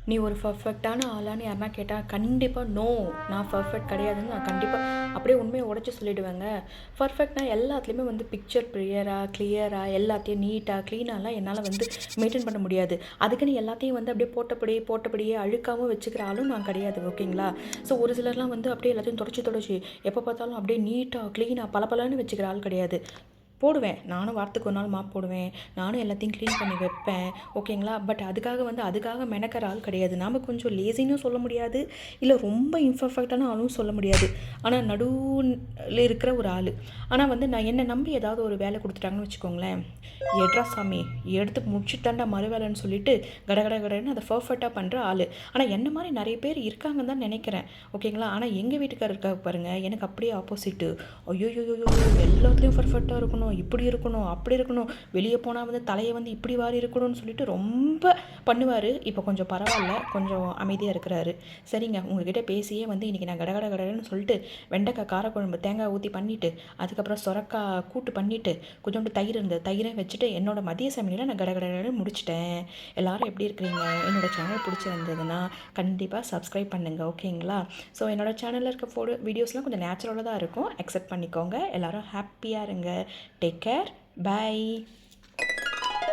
நீ ஒரு பர்ஃபெக்ட்டான ஆளான்னு யாருனா கேட்டால் கண்டிப்பாக நோ, நான் பர்ஃபெக்ட் கிடையாதுன்னு நான் கண்டிப்பாக அப்படியே உண்மையை உடச்சி சொல்லிவிடுவேங்க. பர்ஃபெக்ட்னா எல்லாத்துலேயுமே வந்து பிக்சர் கிளியராக எல்லாத்தையும் நீட்டாக க்ளீனாலாம் என்னால் வந்து மெயின்டைன் பண்ண முடியாது. அதுக்குன்னு எல்லாத்தையும் வந்து அப்படியே போட்டபடியே அழுக்காகவும் வச்சுக்கிற ஆளும் நான் கிடையாது, ஓகேங்களா? ஸோ ஒரு சிலர்லாம் வந்து அப்படியே எல்லாத்தையும் தொடச்சி எப்போ பார்த்தாலும் அப்படியே நீட்டாக க்ளீனாக பளபளன்னு வச்சுக்கிற ஆள் கிடையாது. போடுவேன். நானும் வாரத்துக்கு ஒரு நாள் மாப் போடுவேன். நானும் எல்லாத்தையும் க்ளீன் பண்ணி வைப்பேன். ஓகேங்களா? பட் அதுக்காக மெனக்கெற ஆள் கிடையாது. நாம கொஞ்சம் லேசின்னும் சொல்ல முடியாது. இல்ல ரொம்ப இம்பர்ஃபெக்ட்டான ஆளும் சொல்ல முடியாது. ஆனா நடுவுல இருக்கிற ஒரு ஆளு. ஆனா வந்து நான் என்ன நம்பி ஏதாவது ஒரு வேலை குடுத்துட்டாங்கன்னு வச்சுக்கோங்களேன், "எட்றா சாமி, எடுத்து முடிச்சுட்டு தான்டா மறு வேலைன்னு" சொல்லிட்டு கடகடன்னு அத பெர்ஃபெக்ட்டா பண்ற ஆளு. ஆனா என்ன மாரி நெறைய பேர் இருக்காங்கன்னு தான் நெனைக்கிறேன். ஓகேங்களா? ஆனா எங்க வீட்டுக்காரர் இருக்காரு பாருங்க, எனக்கு அப்படியே ஆப்போசிட்டு. ஐய்யய்யய்யோ! எல்லாத்துலயும் பெர்ஃபெக்ட்டா இருக்கணும், இப்படி இருக்கணும், அப்படி இருக்கணும், வெளிய போனா வந்து தலைய வந்து இப்படி வாரி இருக்கணும்னு சொல்லிட்டு ரொம்ப பண்ணுவாரு. இப்போ கொஞ்சம் பரவால்ல. கொஞ்சம் அமைதியா இருக்கிறாரு. சரிங்க, உங்ககிட்ட பேசியே வந்து இன்னைக்கு நான் கடகடன்னு சொல்லிட்டு வெண்டைக்காய் காரக்குழம்பு தேங்காய் ஊத்தி பண்ணிட்டு, அதுக்கப்புறம் சொரக்காய் கூட்டு பண்ணிட்டு, கொஞ்சோண்டு தயிர் இருந்தது. தயிரையும் வச்சுட்டு என்னோட மதிய சமையல நான் கடகடன்னு முடிச்சுட்டேன். எல்லாரும் எப்படி இருக்கிறீங்க? என்னோட சேனல் பிடிச்சிருந்ததுன்னா கண்டிப்பா சப்ஸ்கிரைப் பண்ணுங்க. ஓகேங்களா? ஸோ என்னோட சேனல்ல இருக்க வீடியோஸ்லாம் கொஞ்சம் நேச்சுரலா தான் இருக்கும். அக்செப்ட் பண்ணிக்கோங்க. எல்லாரும் ஹாப்பியா இருங்க. Take care. பை.